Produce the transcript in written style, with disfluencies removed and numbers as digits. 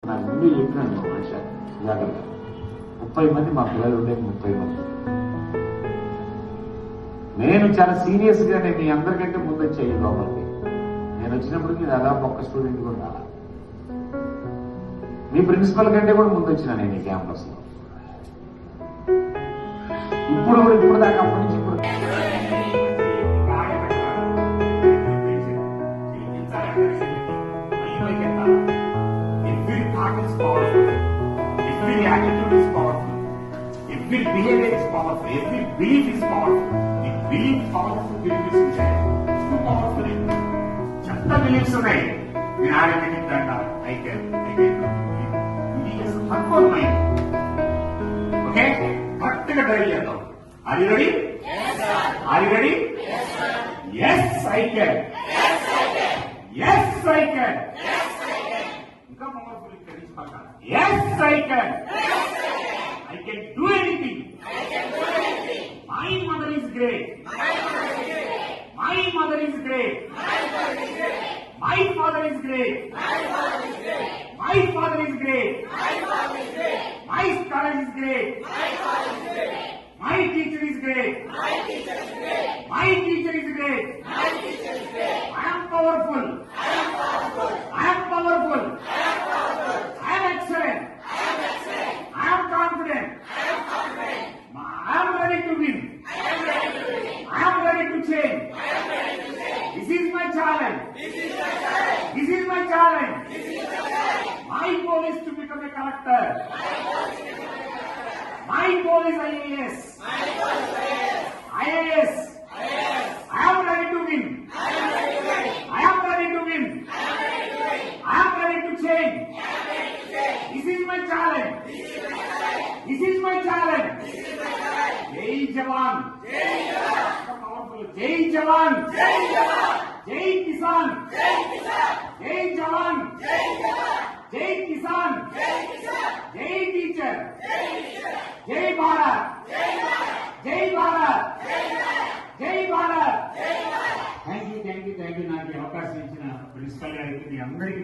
నాకు ముందు చెప్పినాను ఆశ జాగ్రత్త 30 మంది మా పిల్లలు ఉండేది 30 మంది. నేను చాలా సీరియస్ గా నేను మీ అందరికంటే ముందు వచ్చాయి లోపలికి. నేను వచ్చినప్పటికీ దాదాపు ఒక్క స్టూడెంట్ కూడా రాలా. మీ ప్రిన్సిపల్ కంటే కూడా ముందు వచ్చినా నేను ఈ క్యాంపస్ లో. ఇప్పుడు దాకా అప్పటి నుంచి ఇప్పుడు Every attitude is powerful. Every behavior is powerful. Every belief is powerful. The belief, powerful beliefs ఉంటాయి. Too powerful. చెత్త బిలీఫ్స్ ఉన్నాయి. నేను ఆడేదంట ఐ కెన్ ఇది హర్బల్ మైండ్. ఓకే, కరెక్ట్ గా డ్రైవ్ చేద్దాం. Are you ready? Are you ready? Yes I can. Yes I can. ఇంకా పవర్ఫుల్ ఇక్కడ పక్కన. Yes I can. I can do anything. My mother is great. My mother is great. My father is great. My father is great. My scholar is great. My teacher is great. My teacher is great. I am powerful. I am powerful. I am excellent. I am confident. I am ready to win. I am ready to change. This is my challenge. This is my challenge. My goal is to become a collector. My goal is IAS. IAS. I am ready to win. I am ready to win. I am ready to change. This is my challenge. This is my challenge. Jai Jawan. Jai Jawan. Jai Kisan. Jai Jawan. Jai Kisan. Jai Teacher. Jai Bharat. Jai Bharat. Jai Bharat. Thank you. నాకు అవకాశం ఇచ్చిన principal గారికి మీ అందరికీ